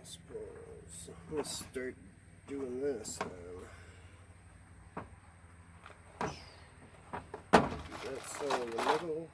suppose. Let's start doing this then. Do that cell in the middle.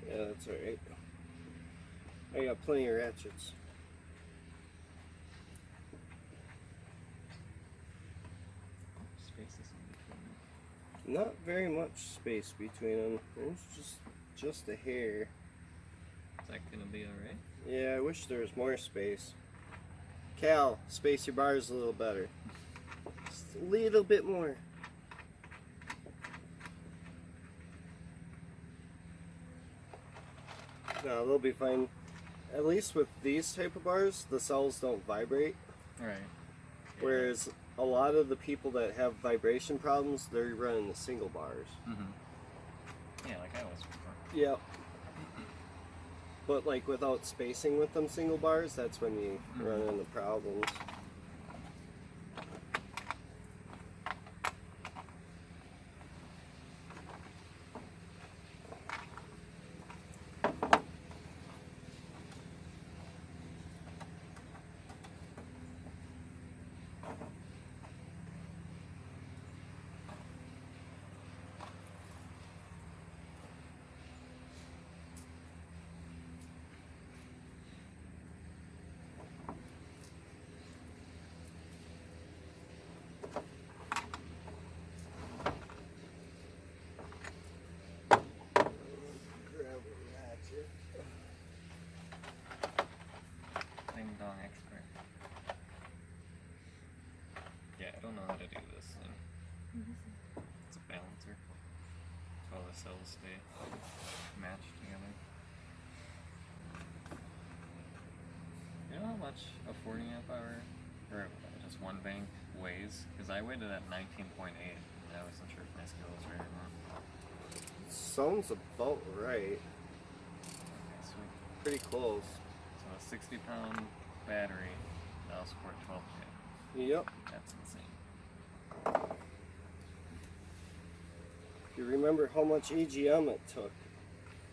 Yeah, that's alright. I got plenty of ratchets. Spaces in between. Not very much space between them. There's just a hair. Is that gonna be alright? Yeah, I wish there was more space. Cal, space your bars a little better. Just a little bit more. No, they'll be fine. At least with these type of bars, the cells don't vibrate. Right. Yeah. Whereas a lot of the people that have vibration problems, they're running the single bars. Yeah, like I was before. Yep. But like without spacing with them single bars, that's when you run into problems. Ding dong expert. Yeah, I don't know how to do this thing. It's a balancer. So all the cells stay matched together. You know how much a 40 amp hour, or just one bank weighs? Because I weighed it at 19.8 and I wasn't sure if my scale was right or not. Sounds about right. Okay, sweet. Pretty close. So a 60-pound battery, that'll support 12K. Yep. That's insane. You remember how much EGM it took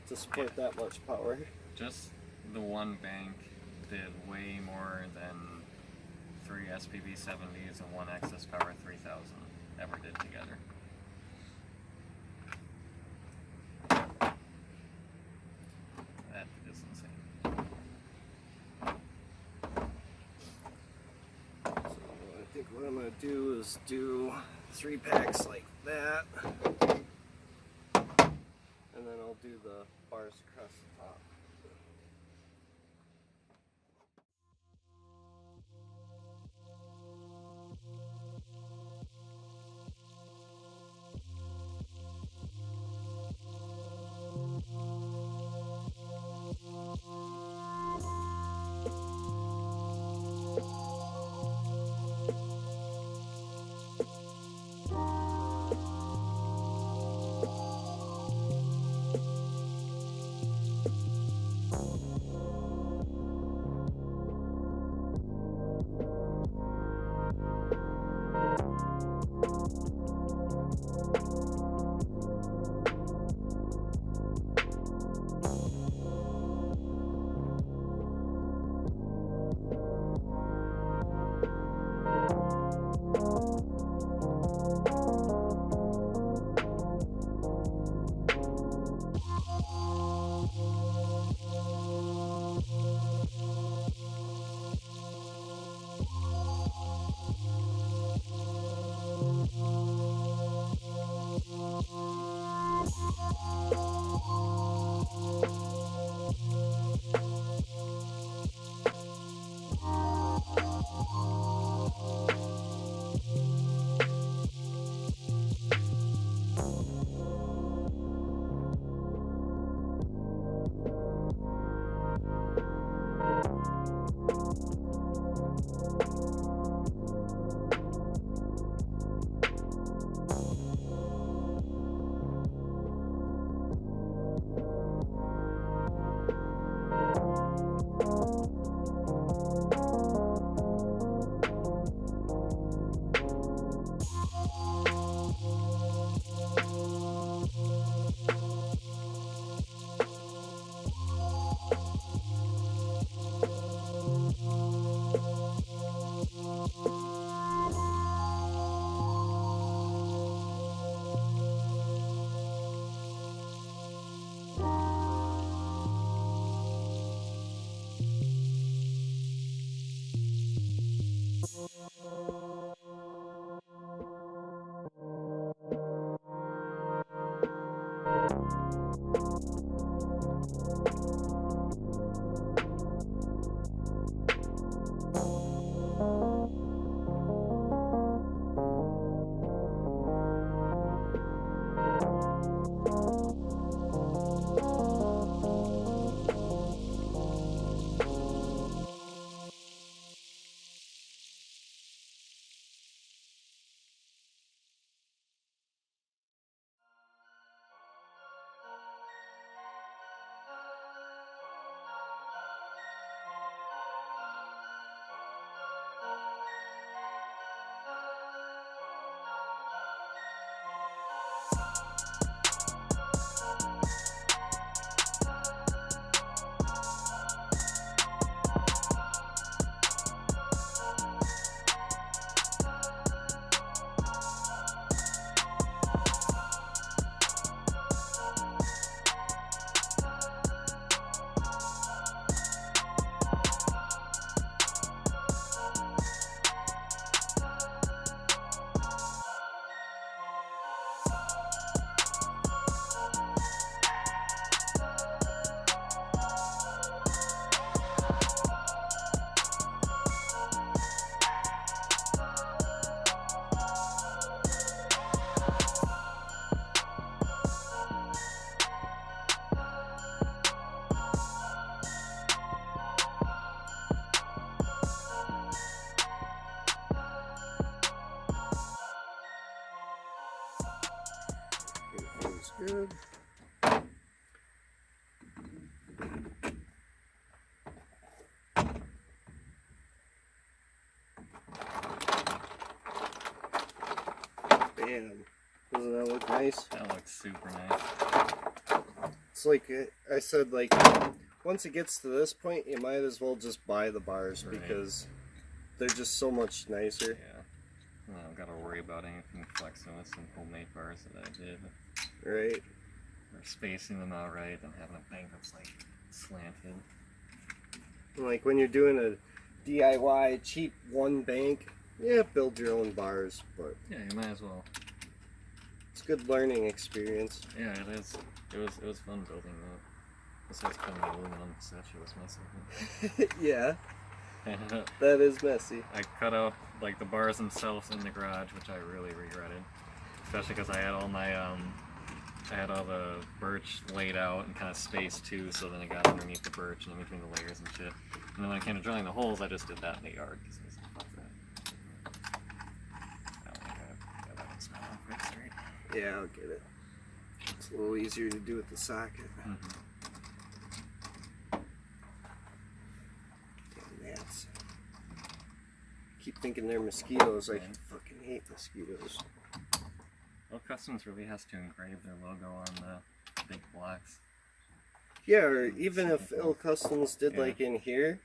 to support that much power? Just the one bank did way more than 3 SPB 70s and 1 Excess Power 3000 ever did together. That is insane. So I think what I'm going to do is do 3 packs like that. And then I'll do the bars across the top. good. Bam. Doesn't that look nice? That looks super nice. It's like I said, like, once it gets to this point, you might as well just buy the bars because they're just so much nicer. Yeah. I don't gotta worry about anything flexing with some homemade bars that I did. Right. Or spacing them out right and having a bank that's like slanted. Like when you're doing a DIY cheap one bank, yeah, build your own bars, but yeah, you might as well. It's a good learning experience. Yeah, it is. It was fun building that. Besides cutting the aluminum, because that shit was messy. Yeah. That is messy. I cut out like the bars themselves in the garage, which I really regretted, especially because I had all my I had all the birch laid out and kind of spaced too, so then it got underneath the birch and in between the layers and shit. And then when it came to drilling the holes, I just did that in the yard because I was like, fuck that. I don't think I got that smell off right straight. Yeah, I'll get it. It's a little easier to do with the socket. Mm-hmm. Keep thinking they're mosquitoes. I fucking hate mosquitoes. Well, Customs really has to engrave their logo on the big blocks. Yeah, or even if Il Customs did like in here,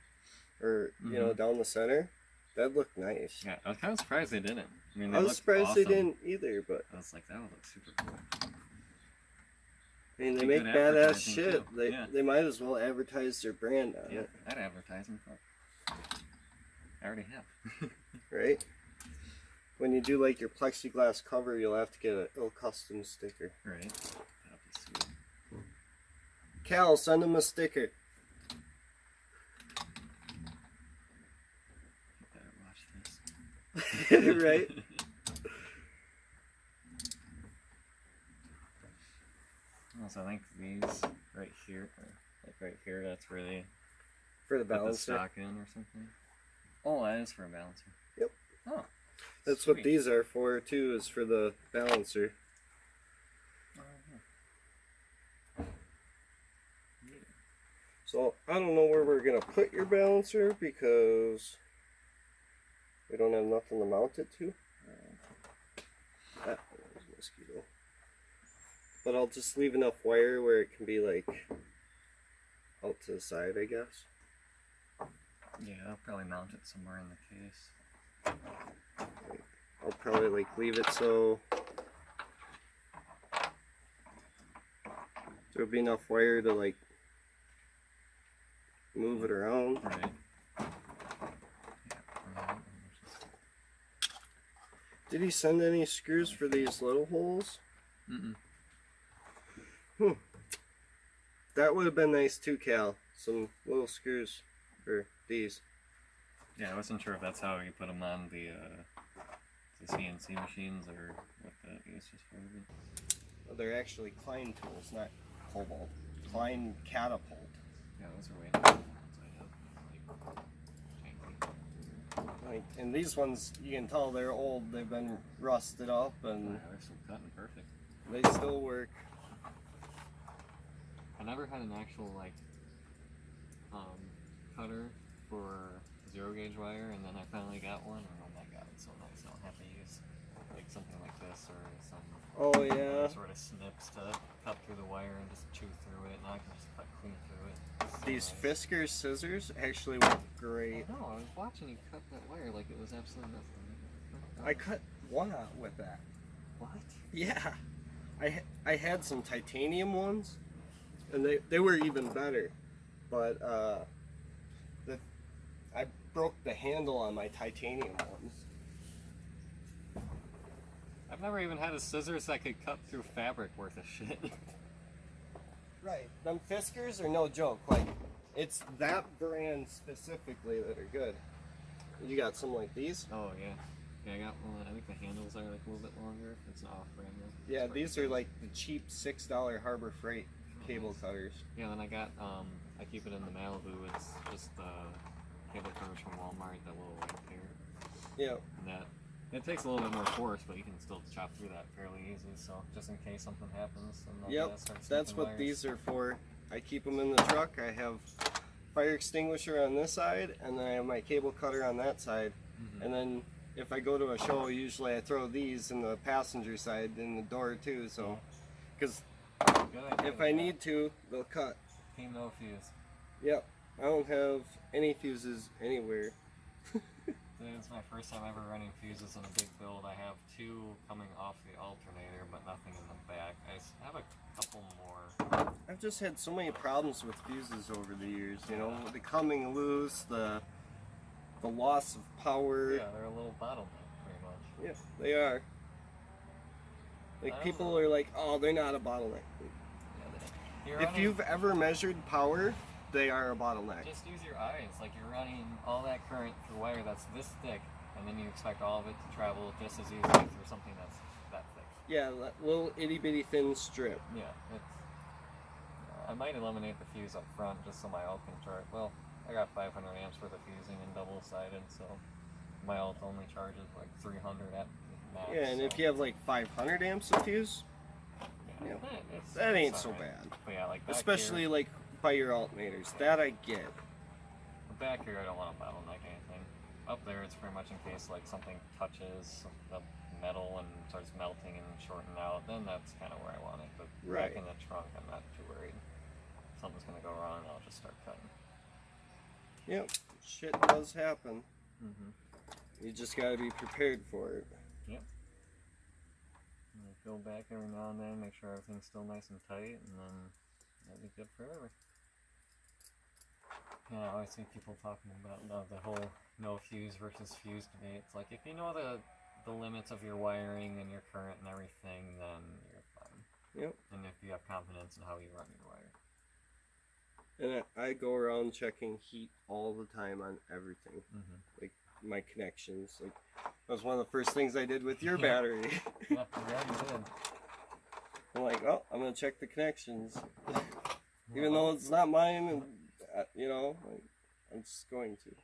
or you know, down the center, that'd look nice. Yeah, I was kind of surprised they didn't. I mean, I was surprised awesome. they didn't either, but I was like, that would look super cool. I mean, they make badass shit. They might as well advertise their brand on it. I'd advertise them. I already have. Right? When you do like your plexiglass cover, you'll have to get an Il Custom sticker. Right. That'd be sweet. Cal, send him a sticker. You better watch this. Right? Also, I think these right here, like right here, that's where they For the put the balancer. stock in or something. Oh, that is for a balancer. Yep. Oh. That's sweet. what these are for too, is for the balancer. So I don't know where we're gonna put your balancer because we don't have nothing to mount it to. That was a mosquito. But I'll just leave enough wire where it can be like out to the side, I guess. Yeah, I'll probably mount it somewhere in the case. I'll probably like leave it so there'll be enough wire to like move it around. Right. Did he send any screws for these little holes? Mm-mm. That would have been nice too, Cal. Some little screws for these. Yeah, I wasn't sure if that's how you put them on the CNC machines or what that is just for. Well, they're actually Klein tools, not Cobalt. Klein Catapult. Yeah, those are way Like, and these ones, you can tell they're old. They've been rusted up, and they're still cutting perfect. they still work. I never had an actual like cutter for 0 gauge wire, and then I finally got one, and oh my god, it's so nice. I don't have to use like something like this or some sort of snips to cut through the wire and just chew through it. Now I can just cut clean through it. So These nice. Fisker scissors actually work great. No, I was watching you cut that wire like it was absolutely nothing. I cut one out with that. What? Yeah, I had some titanium ones, and they were even better, but I broke the handle on my titanium ones. I've never even had a scissors that could cut through fabric worth of shit. Right, them Fiskers are no joke. Like, it's that brand specifically that are good. You got some like these? Oh yeah. Yeah, I got one. I think the handles are like a little bit longer. It's an off-brand though. Yeah, these are like the cheap $6 Harbor Freight cable cutters. Yeah, then I got, I keep it in the Malibu. It's just cable cutters from Walmart, that little white pair. Yeah. And that It takes a little bit more force, but you can still chop through that fairly easy. So just in case something happens, and Yep, that's what these are for. I keep them in the truck. I have fire extinguisher on this side, and then I have my cable cutter on that side. And then if I go to a show, usually I throw these in the passenger side in the door too. So, because if I need to, they'll cut. Team no fuse. Yep, I don't have any fuses anywhere. It's my first time ever running fuses in a big build. I have 2 coming off the alternator, but nothing in the back. I have a couple more. I've just had so many problems with fuses over the years, you know, the coming loose, the loss of power. Yeah, they're a little bottleneck, pretty much. Yeah, they are. Like, people are like, oh, they're not a bottleneck. Yeah, if you've ever measured power, they are a bottleneck. Just use your eyes. Like, you're running all that current through wire that's this thick, and then you expect all of it to travel just as easily through something that's that thick. Yeah, that little itty bitty thin strip. Yeah, it's. I might eliminate the fuse up front just so my alt can charge. Well, I got 500 amps worth of fusing and double-sided, so my alt only charges like 300 at max. Yeah, and if you have like 500 amps of fuse, yeah, that ain't so right. bad. But yeah, like especially here, like by your alternators, that I get. Back here, I don't want to bottleneck anything. Up there, it's pretty much in case like something touches the metal and starts melting and shorting out. Then that's kind of where I want it. But back in the trunk, I'm not too worried. If something's gonna go wrong, I'll just start cutting. Yep, shit does happen. You just gotta be prepared for it. Yep. And go back every now and then, make sure everything's still nice and tight, and then that'll be good forever. Yeah, I always see people talking about the whole no fuse versus fuse debate. It's like, if you know the limits of your wiring and your current and everything, then you're fine. Yep. And if you have confidence in how you run your wire. And I go around checking heat all the time on everything. Like my connections. Like, that was one of the first things I did with your battery. Yeah, you did. I'm like, oh, I'm gonna check the connections. Even though it's not mine, and you know, like, I'm just going to.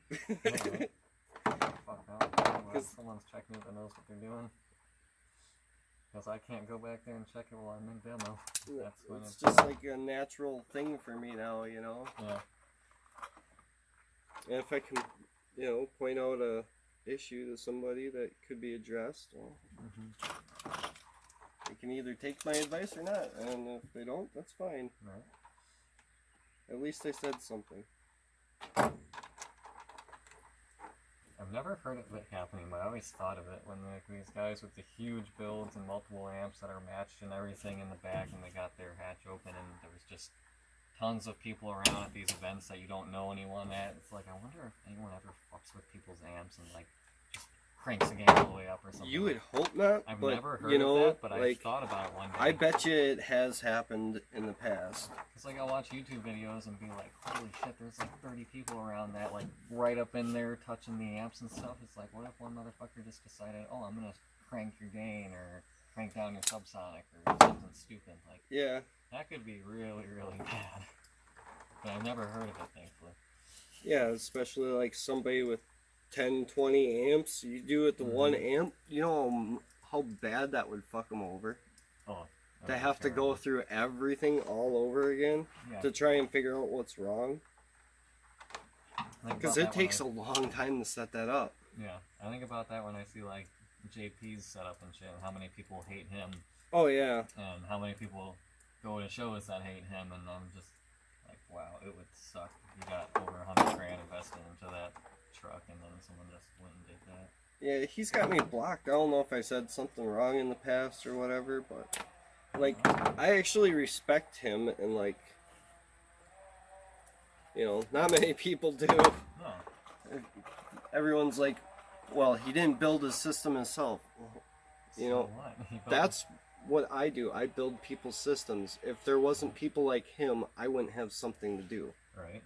Fuck no. Because someone's checking it that knows what they're doing. Because I can't go back there and check it while I'm in demo. That's when it's just like a natural thing for me now, you know? Yeah. And if I can, you know, point out a issue to somebody that could be addressed, well, they can either take my advice or not. And if they don't, that's fine. Right. At least I said something. I've never heard of it happening, but I always thought of it when like these guys with the huge builds and multiple amps that are matched and everything in the back, and they got their hatch open, and there was just tons of people around at these events that you don't know anyone at. It's like, I wonder if anyone ever fucks with people's amps and like just cranks the game all the way up or something. You would hope not. I've but, never heard you know, of that, but like, I've thought about it one day. I bet you it has happened in the past. It's like I'll watch YouTube videos and be like, holy shit, there's like 30 people around that, like right up in there touching the amps and stuff. It's like, what if one motherfucker just decided, oh, I'm gonna crank your gain or crank down your subsonic or something stupid. Like, yeah, that could be really, really bad. But I've never heard of it, thankfully. Yeah, especially like somebody with 10, 20 amps. You do it to 1 amp, you know how bad that would fuck them over? Oh. To have to go through everything all over again to try and figure out what's wrong. Because it takes a long time to set that up. Yeah, I think about that when I see like JP's setup and shit, and how many people hate him. Oh yeah. And how many people go to shows that hate him, and I'm just like, wow, it would suck if you got over $100 grand invested into that truck, and then someone just went and did that. Yeah, he's got me blocked. I don't know if I said something wrong in the past or whatever, but like, I actually respect him, and like, you know, not many people do. No. Everyone's like, well, he didn't build his system himself. You know, that's what I do. I build people's systems. If there wasn't people like him, I wouldn't have something to do. Right.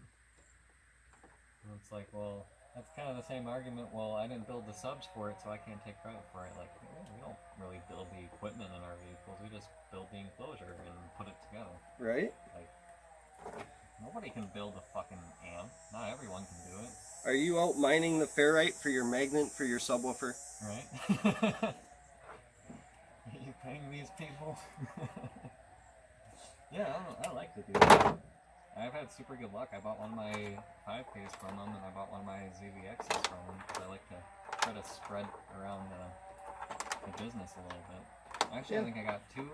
And it's like, well, that's kind of the same argument. Well, I didn't build the subs for it, so I can't take credit for it. Like, we don't really build the equipment in our vehicles. We just build the enclosure and put it together. Right? Like, nobody can build a fucking amp. Not everyone can do it. Are you out mining the ferrite for your magnet for your subwoofer? Right? Are you paying these people? Yeah, I like to do that. I've had super good luck. I bought one of my 5Ks from them, and I bought one of my ZVXs from them, because I like to try to spread around the business a little bit. Actually, I think I got 2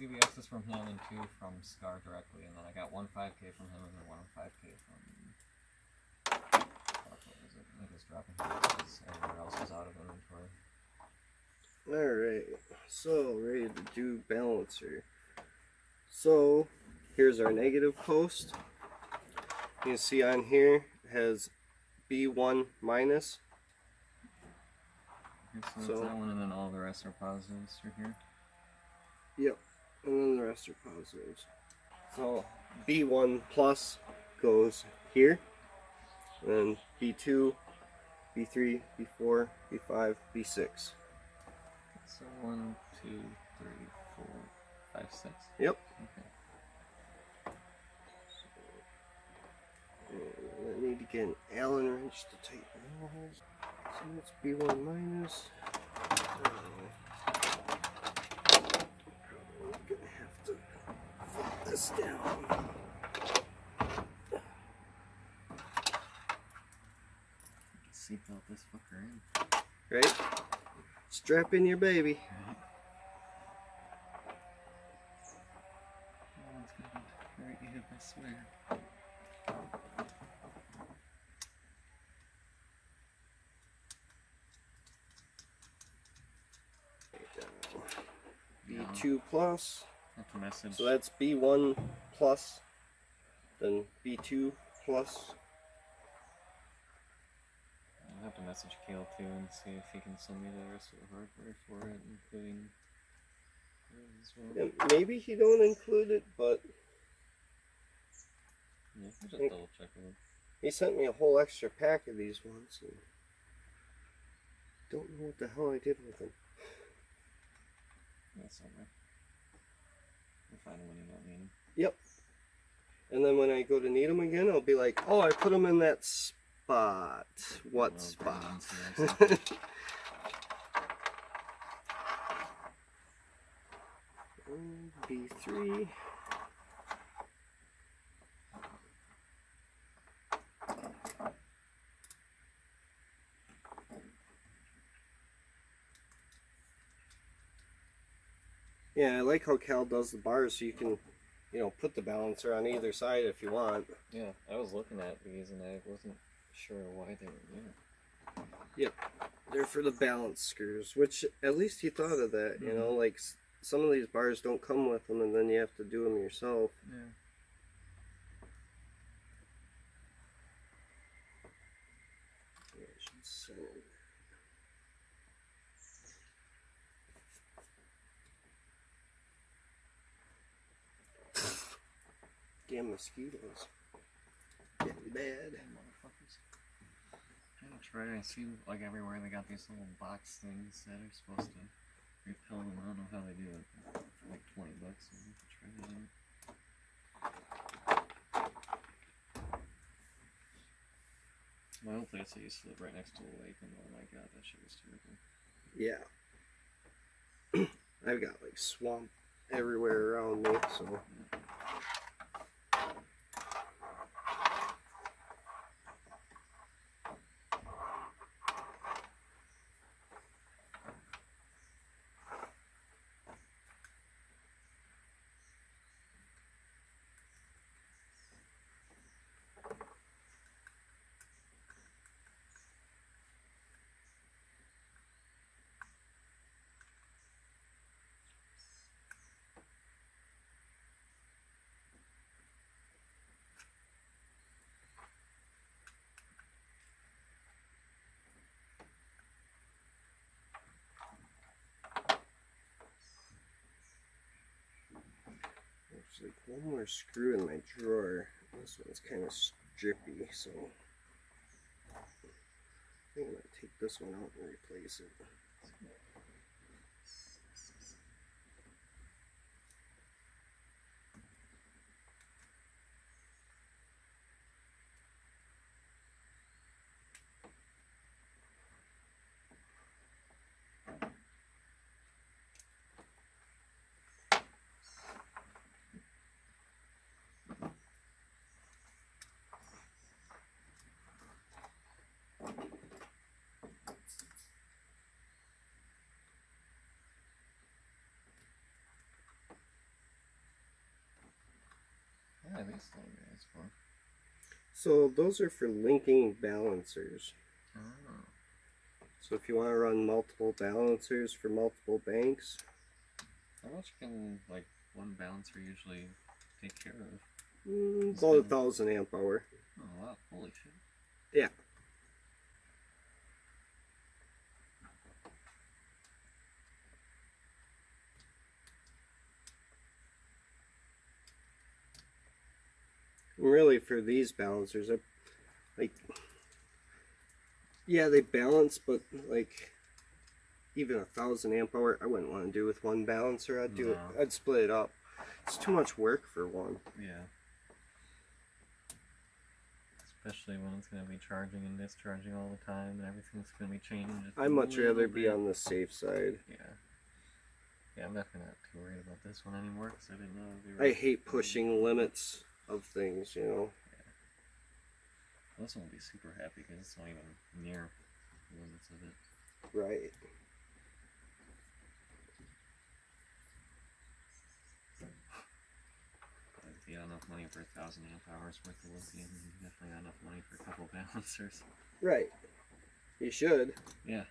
ZVXs from him and 2 from Scar directly, and then I got one 5K from him and then one 5K from... what was it? I was dropping here because everywhere else was out of inventory. Alright, so ready to do balancer. So here's our negative post. You can see on here it has B1 minus. Okay, so that's that one, and then all the rest are positives through here. Yep, and then the rest are positives. So B1 plus goes here, and then B2, B3, B4, B5, B6. So 1, 2, 3, 4, 5, 6. Yep. Okay. And I need to get an Allen wrench to tighten the holes. So that's B1 minus. Probably gonna have to flip this down. Seatbelt this fucker in. Right? Strap in your baby. Right. Oh, it's gonna be very good, I swear. B2 plus. That's a message. So that's B1 plus. Then B2 plus. I'll have to message Kale too and see if he can send me the rest of the hardware for it, including as well. Yeah, maybe he don't include it, but yeah, I'll just double check with him. he sent me a whole extra pack of these ones. And don't know what the hell I did with them. That's alright. We'll find them when you don't need them. Yep. And then when I go to need them again, I'll be like, oh, I put them in that spot. What spot? B3. Yeah, I like how Cal does the bars so you can, you know, put the balancer on either side if you want. Yeah, I was looking at these and I wasn't sure why they were there. Yep, they're for the balance screws, which at least he thought of that, you know, like some of these bars don't come with them and then you have to do them yourself. Yeah. Yeah, I should sell it. Damn mosquitoes. Getting bad. Motherfuckers. I'm gonna try. I see like everywhere they got these little box things that are supposed to repel them. I don't know how they do it. For like $20. So I'm gonna try that out. My old place I used to live right next to a lake, and oh my god, that shit was terrible. Yeah. I've got like swamp everywhere around me, so. Yeah. There's like one more screw in my drawer. This one's kind of strippy, so I think I'm going to take this one out and replace it. this little guys for? So those are for linking balancers. Oh. So if you want to run multiple balancers for multiple banks. How much can like one balancer usually take care of? About 1,000 amp hour. Oh wow, holy shit. Yeah. Really, for these balancers, yeah, they balance, but like even 1,000 amp hour, I wouldn't want to do with one balancer. I'd split it up. It's too much work for one. Yeah. Especially when it's going to be charging and discharging all the time and everything's going to be changing. I'd much rather be on the safe side. Yeah. Yeah, I'm definitely not too worried about this one anymore because I didn't know it would be I hate pushing limits of things, you know. Yeah. Well, this one will be super happy because it's not even near the limits of it. Right. If you got enough money for 1,000 amp hours worth of lithium, you definitely got enough money for a couple balancers. Right. You should. Yeah.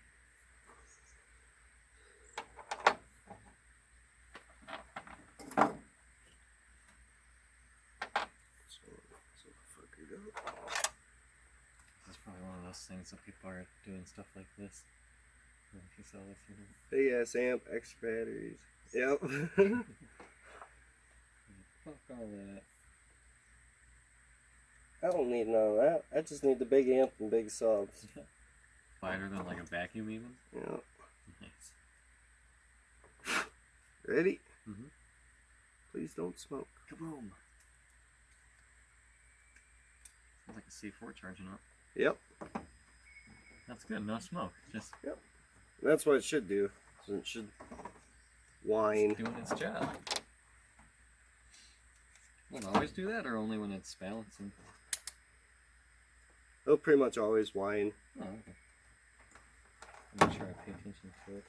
This is probably one of those things that people are doing stuff like this. If you sell this, Big ass amp, extra batteries. Yep. fuck all that. I don't need none of that. I just need the big amp and big subs. Quieter than like a vacuum even? Yep. Nice. Ready? Mm-hmm. Please don't smoke. Kaboom! Sounds like a C4 charging up. Yep. That's good, no smoke. Just That's what it should do. So it should whine. doing its job. Will it always do that or only when it's balancing? It'll pretty much always whine. Oh, okay. I'm not sure I pay attention to it.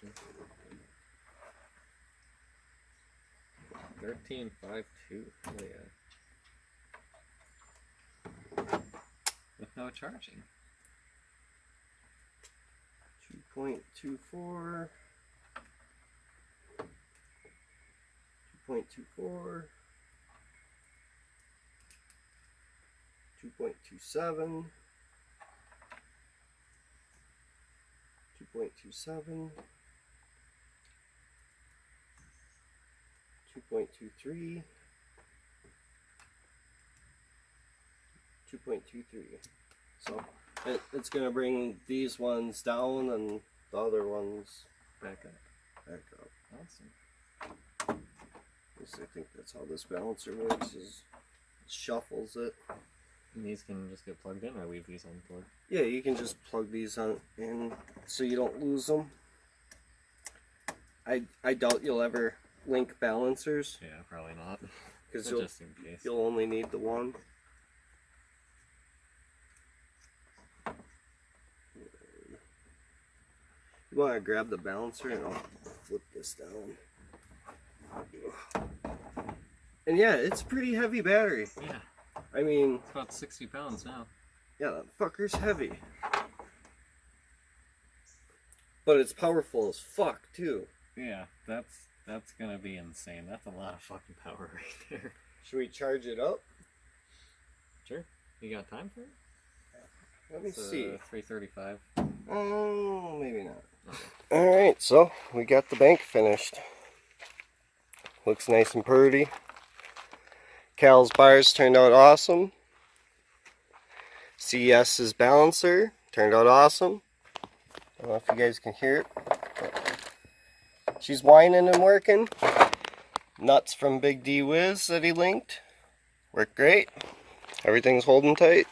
13.52. Oh yeah. With no charging. 2.24. 2.24. 2.27. 2.27. 2.23. 2.23. So it's going to bring these ones down and the other ones Back up. back up. Awesome. At least I think that's how this balancer works, is it shuffles it. And these can just get plugged in or leave these unplugged? Yeah, you can just plug these in so you don't lose them. I doubt you'll ever link balancers. Yeah, probably not. Because just in case. you'll only need the one. You want to grab the balancer and I'll flip this down. And yeah, it's a pretty heavy battery. Yeah. I mean, It's about 60 pounds now. yeah, that fucker's heavy. But it's powerful as fuck too. Yeah, that's gonna be insane. That's a lot of fucking power right there. Should we charge it up? Sure. You got time for it? Let me It's, see. 3:35. Oh, maybe not. Okay. Alright, so we got the bank finished. Looks nice and pretty. Cal's bars turned out awesome. CS's balancer turned out awesome. I don't know if you guys can hear it. She's whining and working. Nuts from Big D Wiz that he linked. Worked great. Everything's holding tight.